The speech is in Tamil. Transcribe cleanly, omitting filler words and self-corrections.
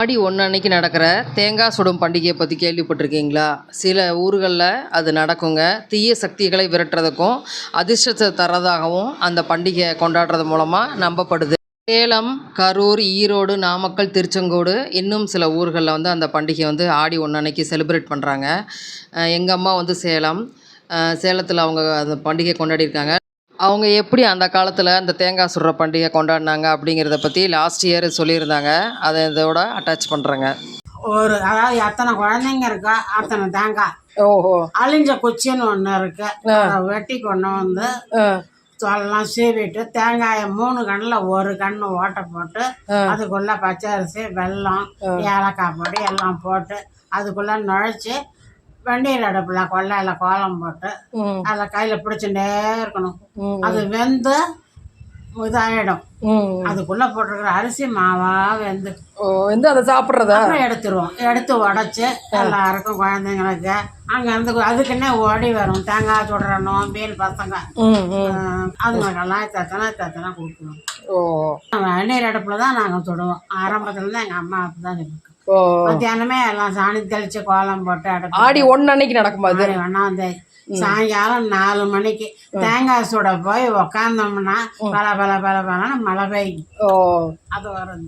ஆடி 1 அன்னைக்கு நடக்கிற தேங்காய் சுடும் பண்டிகையை பற்றி கேள்விப்பட்டிருக்கீங்களா? சில ஊர்களில் அது நடக்குங்க. தீய சக்திகளை விரட்டுறதுக்கும் அதிர்ஷ்டத்தை தரதாகவும் அந்த பண்டிகையை கொண்டாடுறது மூலமாக நம்பப்படுது. சேலம், கரூர், ஈரோடு, நாமக்கல், திருச்செங்கோடு இன்னும் சில ஊர்களில் அந்த பண்டிகை ஆடி 1 அன்னைக்கு செலிப்ரேட் பண்ணுறாங்க. எங்கள் அம்மா சேலம், சேலத்தில் அவங்க அந்த பண்டிகை கொண்டாடியிருக்காங்க. அவங்க எப்படி அந்த காலத்தில் அந்த தேங்காய் சுடுற பண்டிகை கொண்டாடினாங்க அப்படிங்கிறத பற்றி லாஸ்ட் இயர் சொல்லியிருந்தாங்க. அதை இதோட அட்டாச் பண்ணுறேங்க. அதாவது எத்தனை குழந்தைங்க இருக்கா அத்தனை தேங்காய். ஓஹோ. அழிஞ்ச குச்சின்னு ஒன்று இருக்கு. அதை வெட்டி கொண்டு வந்து தோலெல்லாம் சீவிட்டு தேங்காயை 3 கண்ணில் 1 கண்ணு ஓட்டை போட்டு அதுக்குள்ள பச்சரிசி, வெல்லம், ஏலக்காய் பொடி எல்லாம் போட்டு அதுக்குள்ள நுழைச்சி வெந்நீர் அடுப்பில் கொல்லையில் கோலம் போட்டு அதில் கையில் பிடிச்சுட்டே இருக்கணும். அது வெந்து இதாயிடும். அதுக்குள்ள போட்டிருக்கிற அரிசி மாவா வெந்து அதை சாப்பிட்றதா எடுத்துருவோம். எடுத்து உடச்சி எல்லாருக்கும் குழந்தைங்களுக்கு அங்கேருந்து அதுக்குன்னே ஓடி வரும் தேங்காய் சுடுறணும் மீன் பசங்க அதுங்களுக்கெல்லாம் தத்தனை கொடுக்கணும். வெந்நீர் அடுப்பில் தான் நாங்கள் சுடுவோம். ஆரம்பத்துலேருந்து எங்கள் அம்மா அப்படி தான் இருக்கு. மத்தியானமே எல்லாம் சாணி தெளிச்சு கோலம் போட்டு அடுப்பு ஆடி 1 அன்னைக்கு நடக்கும்போது 1 சாயங்காலம் 4 மணிக்கு தேங்காய் சுட போய் உக்காந்தோம்னா பல பல பல பலன்னு மழை பெய்யும். அது வரும்.